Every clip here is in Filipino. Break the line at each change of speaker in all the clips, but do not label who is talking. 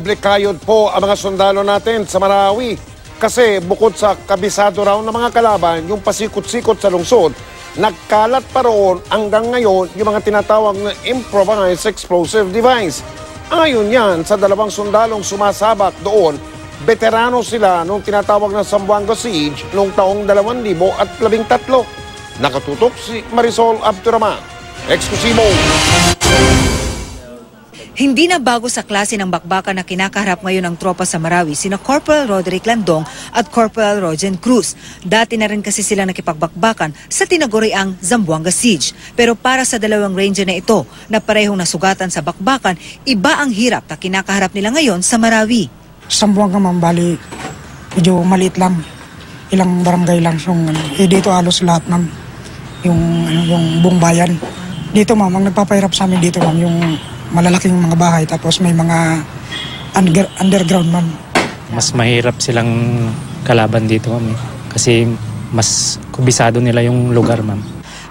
Blikayod po ang mga sundalo natin sa Marawi. Kasi bukod sa kabisado raw ng mga kalaban, yung pasikot-sikot sa lungsod, nagkalat pa roon hanggang ngayon yung mga tinatawag na improvised explosive device. Ayon yan sa dalawang sundalong sumasabak doon, veterano sila nung tinatawag na Zamboanga Siege noong taong 2013. Nakatutok si Marisol Abduraman. Eksklusibo.
Hindi na bago sa klase ng bakbakan na kinakaharap ngayon ng tropa sa Marawi sina Corporal Roderick Landong at Corporal Rogen Cruz. Dati na rin kasi sila nakipagbakbakan sa tinaguriang Zamboanga Siege. Pero para sa dalawang ranger na ito na parehong nasugatan sa bakbakan, iba ang hirap na kinakaharap nila ngayon sa Marawi.
Zamboanga ma'am, bali medyo maliit lang. Ilang barangay lang yung dito halos lahat ma'am. Yung buong bayan. Dito ma'am, ang nagpapahirap sa amin dito ma'am, yung malalaking mga bahay tapos may mga underground ma'am.
Mas mahirap silang kalaban dito ma'am kasi mas kubisado nila yung lugar ma'am.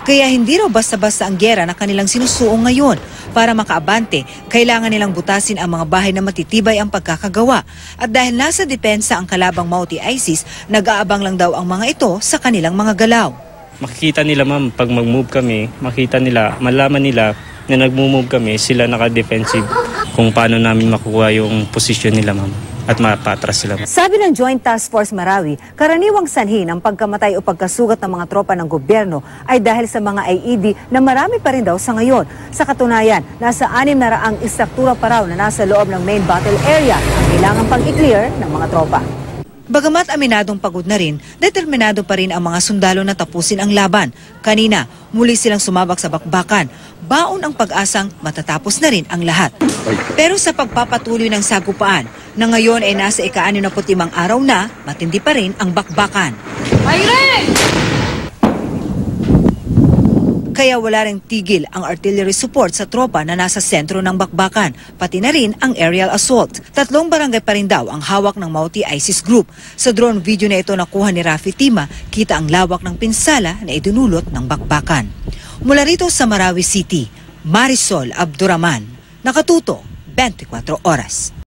Kaya hindi raw basta-basta ang giyera na kanilang sinusuong ngayon. Para makaabante, kailangan nilang butasin ang mga bahay na matitibay ang pagkakagawa. At dahil nasa depensa ang kalabang Mauti ISIS, nag-aabang lang daw ang mga ito sa kanilang mga galaw.
Makikita nila ma'am, pag mag-move kami, makita nila, malaman nila na nag-move kami, sila naka-defensive kung paano namin makuha yung posisyon nila ma'am at mapatras sila.
Sabi ng Joint Task Force Marawi, karaniwang sanhi ng pagkamatay o pagkasugat ng mga tropa ng gobyerno ay dahil sa mga IED na marami pa rin daw sa ngayon. Sa katunayan, nasa 600 istruktura pa raw na nasa loob ng main battle area ang kailangan pang i-clear ng mga tropa. Bagamat aminadong pagod na rin, determinado pa rin ang mga sundalo na tapusin ang laban. Kanina, muli silang sumabak sa bakbakan. Baon ang pag-asang matatapos na rin ang lahat. Pero sa pagpapatuloy ng sagupaan, na ngayon ay nasa ika-65 araw na, matindi pa rin ang bakbakan. Kaya wala ring tigil ang artillery support sa tropa na nasa sentro ng bakbakan, pati na rin ang aerial assault. 3 barangay pa rin daw ang hawak ng Mauti ISIS group. Sa drone video na ito nakuha ni Rafi Tima, kita ang lawak ng pinsala na idinulot ng bakbakan. Mula rito sa Marawi City, Marisol Abduraman, nakatuto 24 oras.